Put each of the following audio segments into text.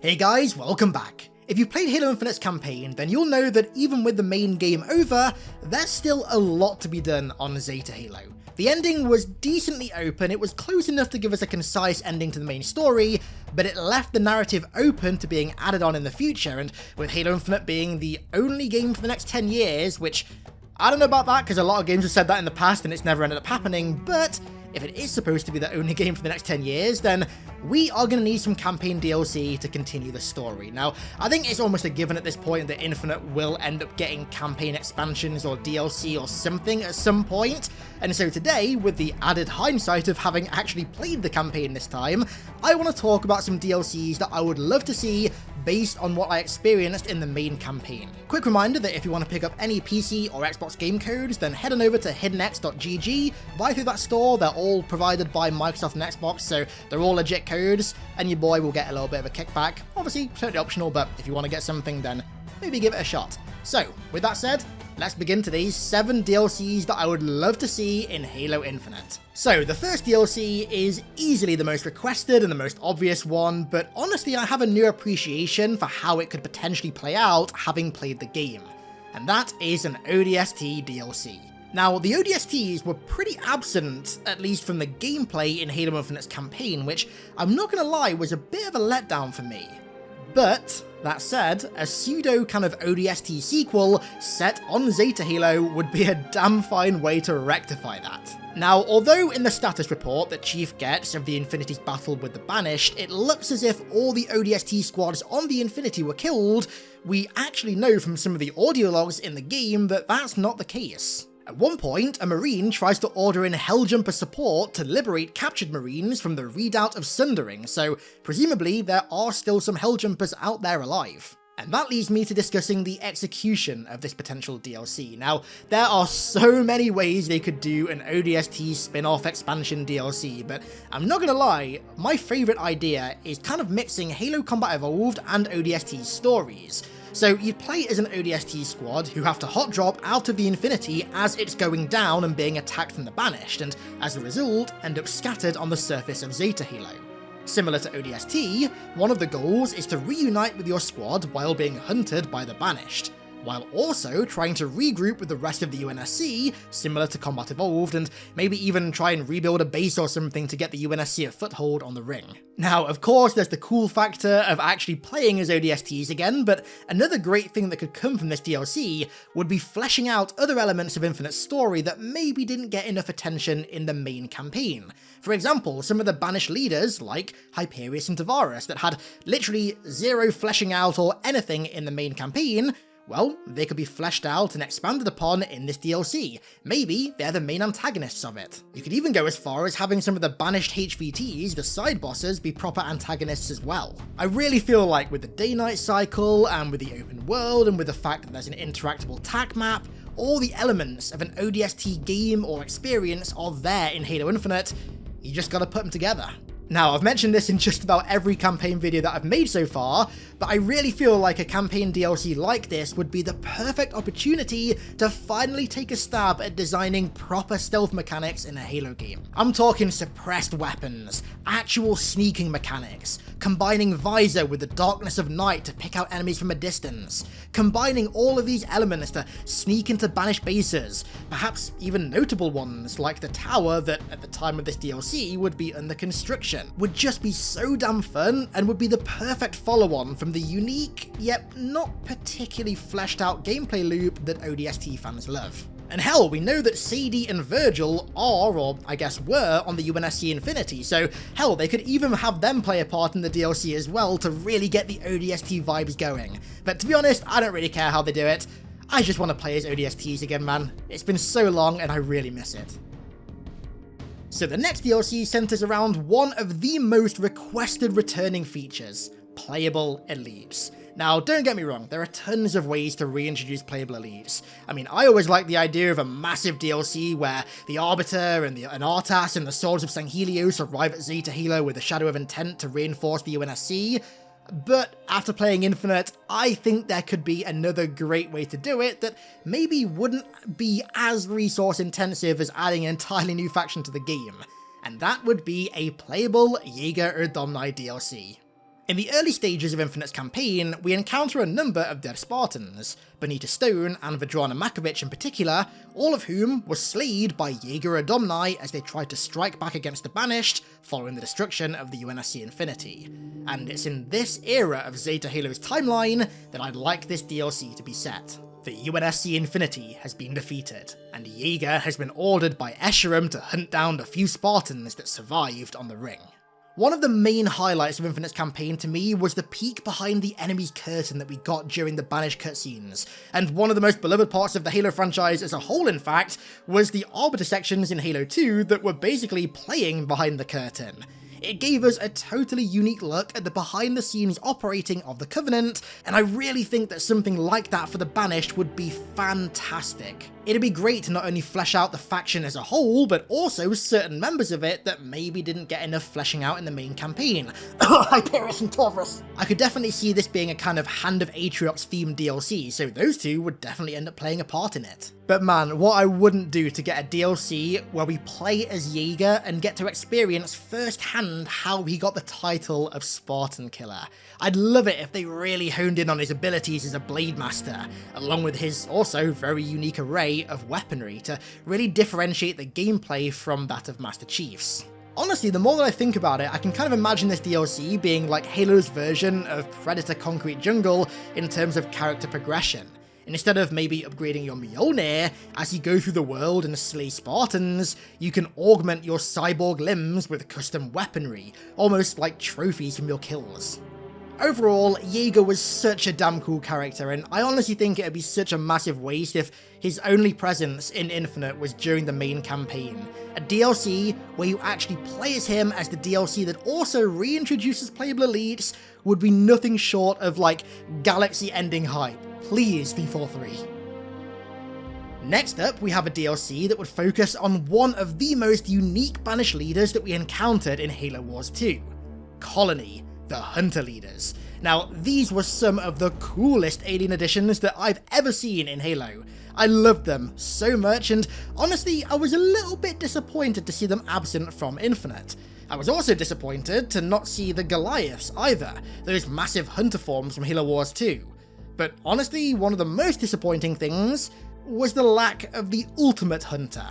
Hey guys, welcome back. If you've played Halo Infinite's campaign, then you'll know that even with the main game over, there's still a lot to be done on Zeta Halo. The ending was decently open, it was close enough to give us a concise ending to the main story, but it left the narrative open to being added on in the future, and with Halo Infinite being the only game for the next 10 years, which I don't know about that because a lot of games have said that in the past and it's never ended up happening, but if it is supposed to be the only game for the next 10 years, then we are going to need some campaign DLC to continue the story. Now, I think it's almost a given at this point that Infinite will end up getting campaign expansions or DLC or something at some point, and so today, with the added hindsight of having actually played the campaign this time, I want to talk about some DLCs that I would love to see based on what I experienced in the main campaign. Quick reminder that if you want to pick up any PC or Xbox game codes, then head on over to HiddenXperiaBusiness, buy through that store. They're all provided by Microsoft and Xbox, so they're all legit codes, and your boy will get a little bit of a kickback. Obviously, totally optional, but if you want to get something, then maybe give it a shot. So, with that said, let's begin today's 7 DLCs that I would love to see in Halo Infinite. So, the first DLC is easily the most requested and the most obvious one, but honestly I have a new appreciation for how it could potentially play out having played the game. And that is an ODST DLC. Now, the ODSTs were pretty absent, at least from the gameplay in Halo Infinite's campaign, which I'm not gonna lie was a bit of a letdown for me. But, that said, a pseudo kind of ODST sequel set on Zeta Halo would be a damn fine way to rectify that. Now, although in the status report that Chief gets of the Infinity's battle with the Banished, it looks as if all the ODST squads on the Infinity were killed, we actually know from some of the audio logs in the game that that's not the case. At one point, a Marine tries to order in Helljumper support to liberate captured Marines from the Redoubt of Sundering, so presumably there are still some Helljumpers out there alive. And that leads me to discussing the execution of this potential DLC. Now, there are so many ways they could do an ODST spin-off expansion DLC, but I'm not gonna lie, my favourite idea is kind of mixing Halo Combat Evolved and ODST stories. So you'd play as an ODST squad who have to hot drop out of the Infinity as it's going down and being attacked from the Banished, and as a result, end up scattered on the surface of Zeta Halo. Similar to ODST, one of the goals is to reunite with your squad while being hunted by the Banished, while also trying to regroup with the rest of the UNSC, similar to Combat Evolved, and maybe even try and rebuild a base or something to get the UNSC a foothold on the ring. Now, of course, there's the cool factor of actually playing as ODSTs again, but another great thing that could come from this DLC would be fleshing out other elements of Infinite's story that maybe didn't get enough attention in the main campaign. For example, some of the Banished leaders, like Hyperius and Tavares, that had literally zero fleshing out or anything in the main campaign, well, they could be fleshed out and expanded upon in this DLC. Maybe they're the main antagonists of it. You could even go as far as having some of the Banished HVTs, the side bosses, be proper antagonists as well. I really feel like with the day-night cycle, and with the open world, and with the fact that there's an interactable TAC map, all the elements of an ODST game or experience are there in Halo Infinite, you just gotta put them together. Now, I've mentioned this in just about every campaign video that I've made so far, but I really feel like a campaign DLC like this would be the perfect opportunity to finally take a stab at designing proper stealth mechanics in a Halo game. I'm talking suppressed weapons, actual sneaking mechanics, combining visor with the darkness of night to pick out enemies from a distance, combining all of these elements to sneak into Banished bases, perhaps even notable ones like the tower that at the time of this DLC would be under construction, would just be so damn fun and would be the perfect follow-on from the unique, yet not particularly fleshed out gameplay loop that ODST fans love. And hell, we know that Sadie and Virgil are, or I guess were, on the UNSC Infinity, so hell, they could even have them play a part in the DLC as well to really get the ODST vibes going. But to be honest, I don't really care how they do it. I just want to play as ODSTs again, man. It's been so long and I really miss it. So the next DLC centers around one of the most requested returning features, playable elites. Now, don't get me wrong, there are tons of ways to reintroduce playable elites. I mean, I always like the idea of a massive DLC where the Arbiter and Artas and the Swords of Sanghelios arrive at Zeta Halo with a Shadow of Intent to reinforce the UNSC, but after playing Infinite, I think there could be another great way to do it that maybe wouldn't be as resource intensive as adding an entirely new faction to the game, and that would be a playable Jega Rdomnai DLC. In the early stages of Infinite's campaign, we encounter a number of dead Spartans, Bonita Stone and Vedrana Makovic in particular, all of whom were slayed by Jega Rdomnai as they tried to strike back against the Banished following the destruction of the UNSC Infinity. And it's in this era of Zeta Halo's timeline that I'd like this DLC to be set. The UNSC Infinity has been defeated, and Jega has been ordered by Escharum to hunt down the few Spartans that survived on the ring. One of the main highlights of Infinite's campaign to me was the peek behind the enemy's curtain that we got during the Banished cutscenes, and one of the most beloved parts of the Halo franchise as a whole, in fact, was the Arbiter sections in Halo 2 that were basically playing behind the curtain. It gave us a totally unique look at the behind-the-scenes operating of the Covenant, and I really think that something like that for the Banished would be fantastic. It'd be great to not only flesh out the faction as a whole, but also certain members of it that maybe didn't get enough fleshing out in the main campaign. Hyperius and Taurus! I could definitely see this being a kind of Hand of Atriox themed DLC, so those two would definitely end up playing a part in it. But man, what I wouldn't do to get a DLC where we play as Jega and get to experience firsthand how he got the title of Spartan Killer. I'd love it if they really honed in on his abilities as a Blade Master, along with his also very unique array of weaponry to really differentiate the gameplay from that of Master Chief's. Honestly, the more that I think about it, I can kind of imagine this DLC being like Halo's version of Predator Concrete Jungle in terms of character progression. And instead of maybe upgrading your Mjolnir, as you go through the world and slay Spartans, you can augment your cyborg limbs with custom weaponry, almost like trophies from your kills. Overall, Jega was such a damn cool character, and I honestly think it'd be such a massive waste if his only presence in Infinite was during the main campaign. A DLC where you actually play as him as the DLC that also reintroduces playable elites would be nothing short of like galaxy-ending hype. Please, 343. Next up, we have a DLC that would focus on one of the most unique Banished leaders that we encountered in Halo Wars 2, Colony, the Hunter Leaders. Now, these were some of the coolest alien additions that I've ever seen in Halo. I loved them so much, and honestly, I was a little bit disappointed to see them absent from Infinite. I was also disappointed to not see the Goliaths either, those massive hunter forms from Halo Wars 2. But honestly, one of the most disappointing things was the lack of the ultimate hunter,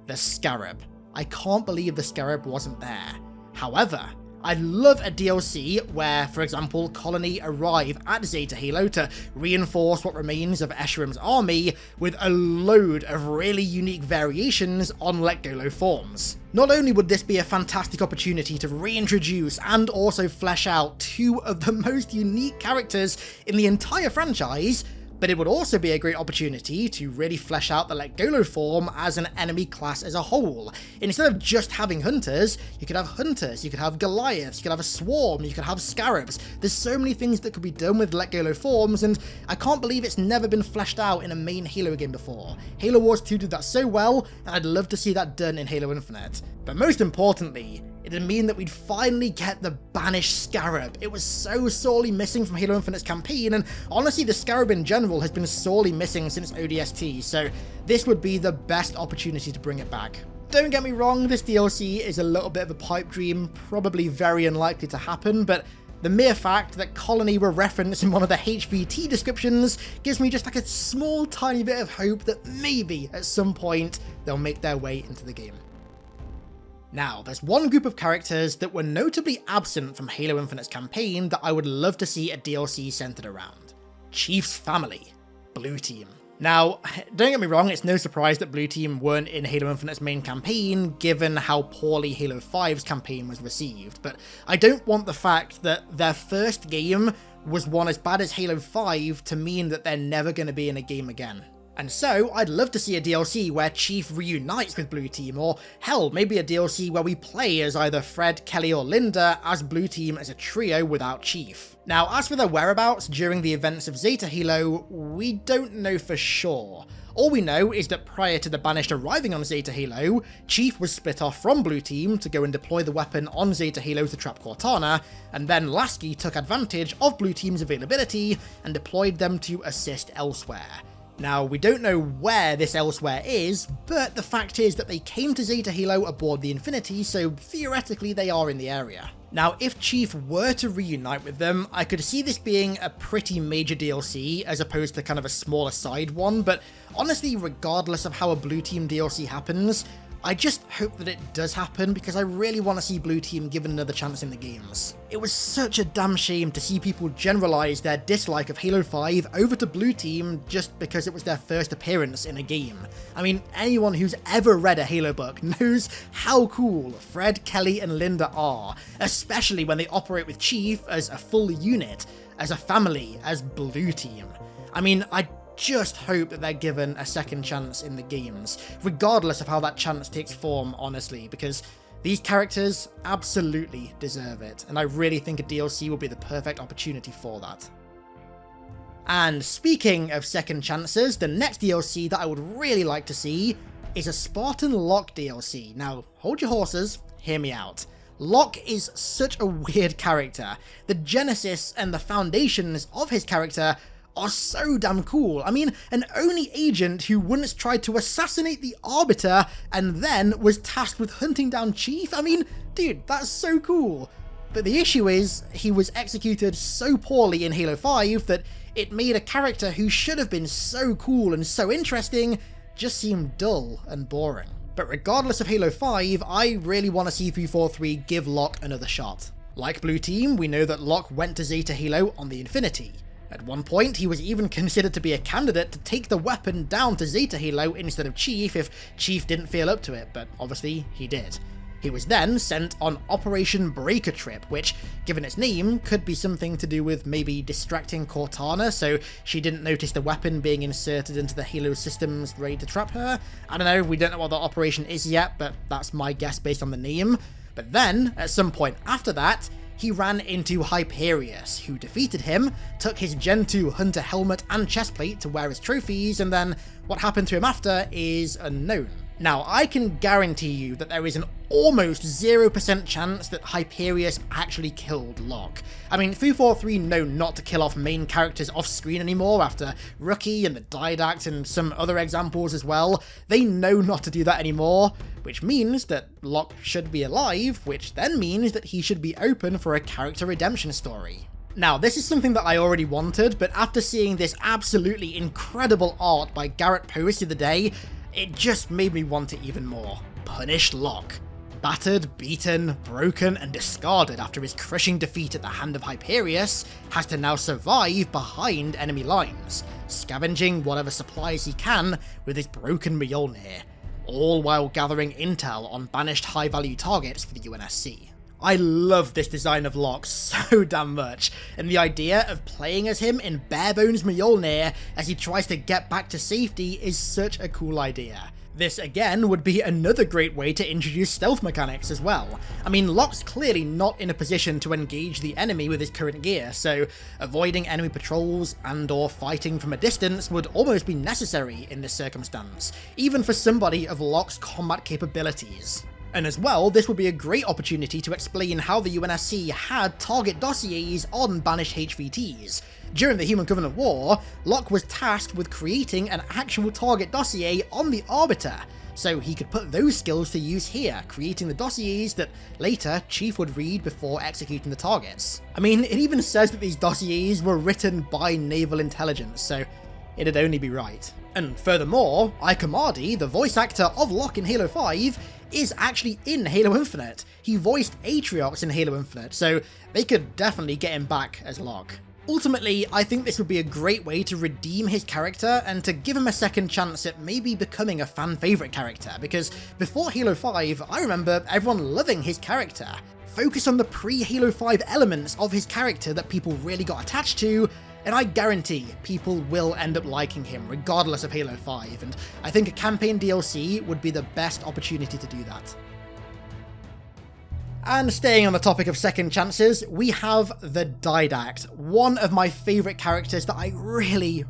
the Scarab. I can't believe the Scarab wasn't there. However, I'd love a DLC where, for example, Colony arrive at Zeta Halo to reinforce what remains of Escherum's army with a load of really unique variations on Let Go forms. Not only would this be a fantastic opportunity to reintroduce and also flesh out two of the most unique characters in the entire franchise, but it would also be a great opportunity to really flesh out the Let Go form as an enemy class as a whole. Instead of just having hunters, you could have Goliaths, you could have a swarm, you could have scarabs. There's so many things that could be done with Let Go forms, and I can't believe it's never been fleshed out in a main Halo game before. Halo Wars 2 did that so well, and I'd love to see that done in Halo Infinite. But most importantly, it'd mean that we'd finally get the Banished Scarab. It was so sorely missing from Halo Infinite's campaign, and honestly the Scarab in general has been sorely missing since ODST, so this would be the best opportunity to bring it back. Don't get me wrong, this DLC is a little bit of a pipe dream, probably very unlikely to happen, but the mere fact that Colony were referenced in one of the HVT descriptions gives me just like a small tiny bit of hope that maybe at some point they'll make their way into the game. Now, there's one group of characters that were notably absent from Halo Infinite's campaign that I would love to see a DLC centered around. Chief's family, Blue Team. Now, don't get me wrong, it's no surprise that Blue Team weren't in Halo Infinite's main campaign, given how poorly Halo 5's campaign was received, but I don't want the fact that their first game was one as bad as Halo 5 to mean that they're never going to be in a game again. And so, I'd love to see a DLC where Chief reunites with Blue Team, or hell, maybe a DLC where we play as either Fred, Kelly, or Linda as Blue Team as a trio without Chief. Now, as for their whereabouts during the events of Zeta Halo, we don't know for sure. All we know is that prior to the Banished arriving on Zeta Halo, Chief was split off from Blue Team to go and deploy the weapon on Zeta Halo to trap Cortana, and then Lasky took advantage of Blue Team's availability and deployed them to assist elsewhere. Now, we don't know where this elsewhere is, but the fact is that they came to Zeta Halo aboard the Infinity, so theoretically they are in the area. Now, if Chief were to reunite with them, I could see this being a pretty major DLC as opposed to kind of a smaller side one, but honestly, regardless of how a Blue Team DLC happens, I just hope that it does happen because I really want to see Blue Team given another chance in the games. It was such a damn shame to see people generalize their dislike of Halo 5 over to Blue Team just because it was their first appearance in a game. I mean, anyone who's ever read a Halo book knows how cool Fred, Kelly and Linda are, especially when they operate with Chief as a full unit, as a family, as Blue Team. I mean, I just hope that they're given a second chance in the games, regardless of how that chance takes form, honestly, because these characters absolutely deserve it, and I really think a DLC will be the perfect opportunity for that. And speaking of second chances, the next DLC that I would really like to see is a Spartan Locke DLC. Now, hold your horses, hear me out. Locke is such a weird character. The genesis and the foundations of his character are so damn cool. I mean, an Oni agent who once tried to assassinate the Arbiter and then was tasked with hunting down Chief. I mean, dude, that's so cool. But the issue is, he was executed so poorly in Halo 5 that it made a character who should have been so cool and so interesting just seem dull and boring. But regardless of Halo 5, I really want to see 343 give Locke another shot. Like Blue Team, we know that Locke went to Zeta Halo on the Infinity. At one point, he was even considered to be a candidate to take the weapon down to Zeta Halo instead of Chief if Chief didn't feel up to it, but obviously he did. He was then sent on Operation Breaker Trip, which, given its name, could be something to do with maybe distracting Cortana so she didn't notice the weapon being inserted into the Halo systems ready to trap her. I don't know, we don't know what the operation is yet, but that's my guess based on the name. But then, at some point after that, he ran into Hyperius, who defeated him, took his Gen 2 Hunter helmet and chestplate to wear as trophies, and then what happened to him after is unknown. Now, I can guarantee you that there is an almost 0% chance that Hyperius actually killed Locke. I mean, 343 know not to kill off main characters off screen anymore after Rookie and the Didact and some other examples as well. They know not to do that anymore, which means that Locke should be alive, which then means that he should be open for a character redemption story. Now, this is something that I already wanted, but after seeing this absolutely incredible art by Garrett Post the other day, it just made me want it even more. Punish Locke. Battered, beaten, broken, and discarded after his crushing defeat at the hand of Hyperius, has to now survive behind enemy lines, scavenging whatever supplies he can with his broken Mjolnir, all while gathering intel on banished high-value targets for the UNSC. I love this design of Locke so damn much, and the idea of playing as him in bare-bones Mjolnir as he tries to get back to safety is such a cool idea. This again would be another great way to introduce stealth mechanics as well. I mean, Locke's clearly not in a position to engage the enemy with his current gear, so avoiding enemy patrols and or fighting from a distance would almost be necessary in this circumstance, even for somebody of Locke's combat capabilities. And as well, this would be a great opportunity to explain how the UNSC had target dossiers on banished HVTs. During the Human Covenant War, Locke was tasked with creating an actual target dossier on the Arbiter, so he could put those skills to use here, creating the dossiers that later Chief would read before executing the targets. I mean, it even says that these dossiers were written by naval intelligence, so it'd only be right. And furthermore, icOHGODITZZEALOTxXXi, the voice actor of Locke in Halo 5, is actually in Halo Infinite. He voiced Atriox in Halo Infinite, so they could definitely get him back as Locke. Ultimately, I think this would be a great way to redeem his character and to give him a second chance at maybe becoming a fan favourite character, because before Halo 5, I remember everyone loving his character. Focus on the pre-Halo 5 elements of his character that people really got attached to, and I guarantee people will end up liking him regardless of Halo 5, and I think a campaign DLC would be the best opportunity to do that. And staying on the topic of second chances, we have the Didact, one of my favourite characters that I really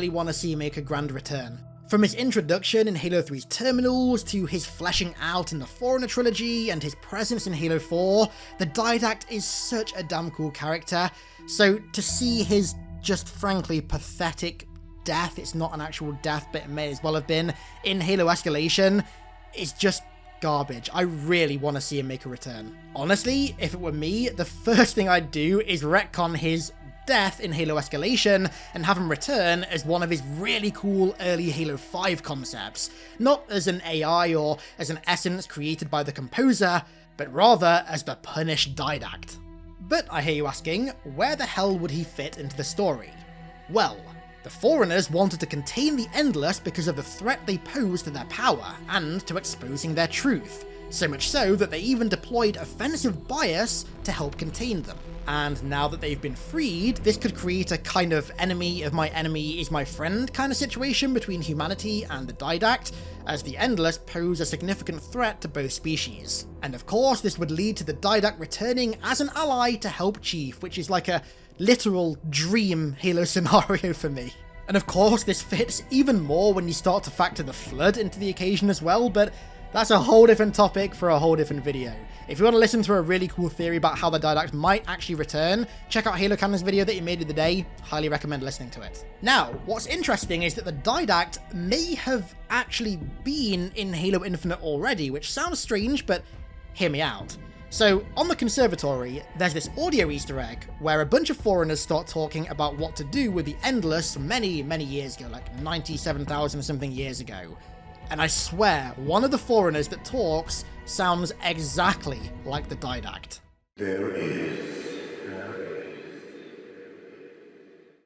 want to see make a grand return. From his introduction in Halo 3's terminals, to his fleshing out in the Forerunner trilogy, and his presence in Halo 4, the Didact is such a damn cool character, so to see his just frankly pathetic death, it's not an actual death but it may as well have been, in Halo Escalation, is just garbage. I really want to see him make a return. Honestly, if it were me, the first thing I'd do is retcon his death in Halo Escalation and have him return as one of his really cool early Halo 5 concepts, not as an AI or as an essence created by the composer, but rather as the punished Didact. But I hear you asking, where the hell would he fit into the story? Well, the Foreigners wanted to contain the Endless because of the threat they posed to their power and to exposing their truth, so much so that they even deployed offensive bias to help contain them. And now that they've been freed, this could create a kind of enemy of my enemy is my friend kind of situation between humanity and the Didact, as the Endless pose a significant threat to both species. And of course, this would lead to the Didact returning as an ally to help Chief, which is like a literal dream Halo scenario for me. And of course, this fits even more when you start to factor the Flood into the occasion as well, but that's a whole different topic for a whole different video. If you want to listen to a really cool theory about how the Didact might actually return, check out Halo Cannon's video that he made the other day. Highly recommend listening to it. Now, what's interesting is that the Didact may have actually been in Halo Infinite already, which sounds strange, but hear me out. So, on the Conservatory, there's this audio Easter egg where a bunch of Foreigners start talking about what to do with the Endless many, many years ago, like 97,000 something years ago. And I swear, one of the Foreigners that talks sounds exactly like the Didact. There is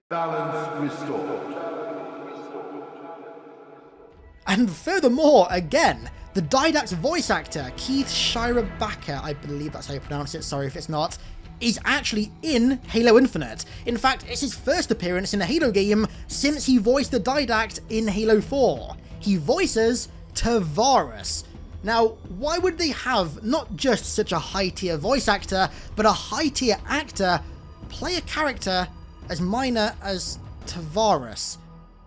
balance restored. And furthermore, again, the Didact's voice actor, Keith Shirabaka, I believe that's how you pronounce it, sorry if it's not, is actually in Halo Infinite. In fact, it's his first appearance in a Halo game since he voiced the Didact in Halo 4. He voices Tavares. Now, why would they have not just such a high-tier voice actor, but a high-tier actor play a character as minor as Tavares?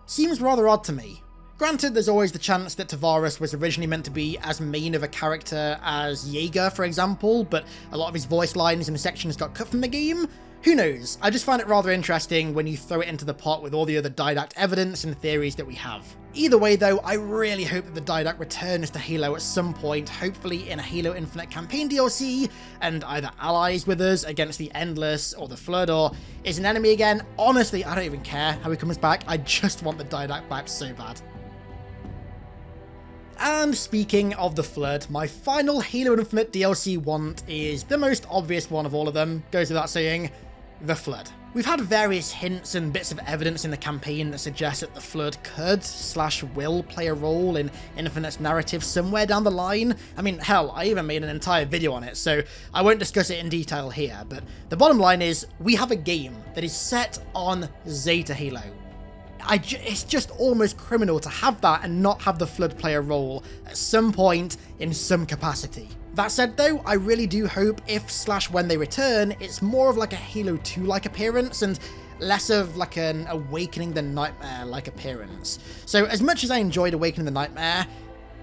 Seems rather odd to me. Granted, there's always the chance that Tavares was originally meant to be as main of a character as Jega, for example, but a lot of his voice lines and sections got cut from the game. Who knows? I just find it rather interesting when you throw it into the pot with all the other Didact evidence and theories that we have. Either way though, I really hope that the Didact returns to Halo at some point, hopefully in a Halo Infinite campaign DLC, and either allies with us against the Endless or the Flood, or is an enemy again. Honestly, I don't even care how he comes back, I just want the Didact back so bad. And speaking of the Flood, my final Halo Infinite DLC want is the most obvious one of all of them, goes without saying, the Flood. We've had various hints and bits of evidence in the campaign that suggest that the Flood could/will play a role in Infinite's narrative somewhere down the line. I mean, hell, I even made an entire video on it, so I won't discuss it in detail here, but the bottom line is, we have a game that is set on Zeta Halo. It's just almost criminal to have that and not have the Flood play a role at some point in some capacity. That said though, I really do hope if/when they return, it's more of like a Halo 2-like appearance and less of like an Awakening the Nightmare-like appearance. So as much as I enjoyed Awakening the Nightmare,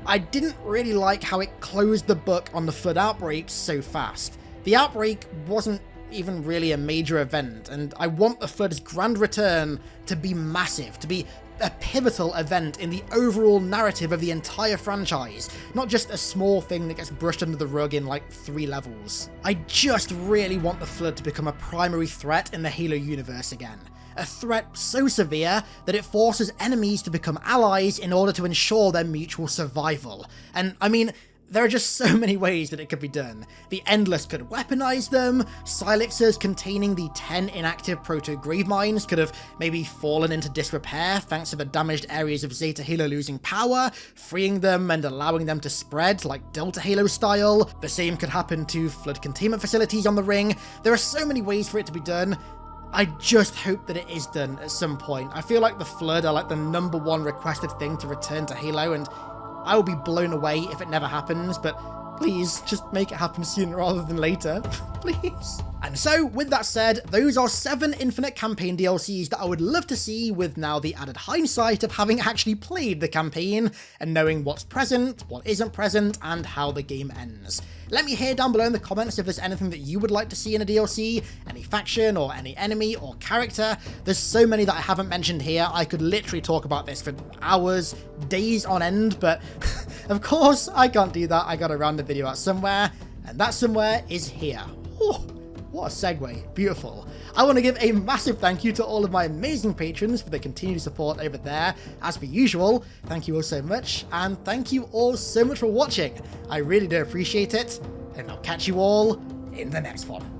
I didn't really like how it closed the book on the Flood outbreak so fast. The outbreak wasn't even really a major event, and I want the Flood's grand return to be massive, to be a pivotal event in the overall narrative of the entire franchise, not just a small thing that gets brushed under the rug in like 3 levels. I just really want the Flood to become a primary threat in the Halo universe again. A threat so severe that it forces enemies to become allies in order to ensure their mutual survival. And I mean, there are just so many ways that it could be done. The Endless could weaponize them, Silexes containing the 10 inactive proto-grave mines could have maybe fallen into disrepair thanks to the damaged areas of Zeta Halo losing power, freeing them and allowing them to spread like Delta Halo style. The same could happen to Flood containment facilities on the ring. There are so many ways for it to be done. I just hope that it is done at some point. I feel like the Flood are like the #1 requested thing to return to Halo, and I will be blown away if it never happens, but please, just make it happen sooner rather than later, please. And so, with that said, those are 7 Infinite campaign DLCs that I would love to see with now the added hindsight of having actually played the campaign and knowing what's present, what isn't present, and how the game ends. Let me hear down below in the comments if there's anything that you would like to see in a DLC, any faction or any enemy or character. There's so many that I haven't mentioned here. I could literally talk about this for hours, days on end, but of course, I can't do that. I gotta round the video out somewhere, and that somewhere is here. Oh, what a segue. Beautiful. I want to give a massive thank you to all of my amazing patrons for the continued support over there. As per usual, thank you all so much, and thank you all so much for watching. I really do appreciate it, and I'll catch you all in the next one.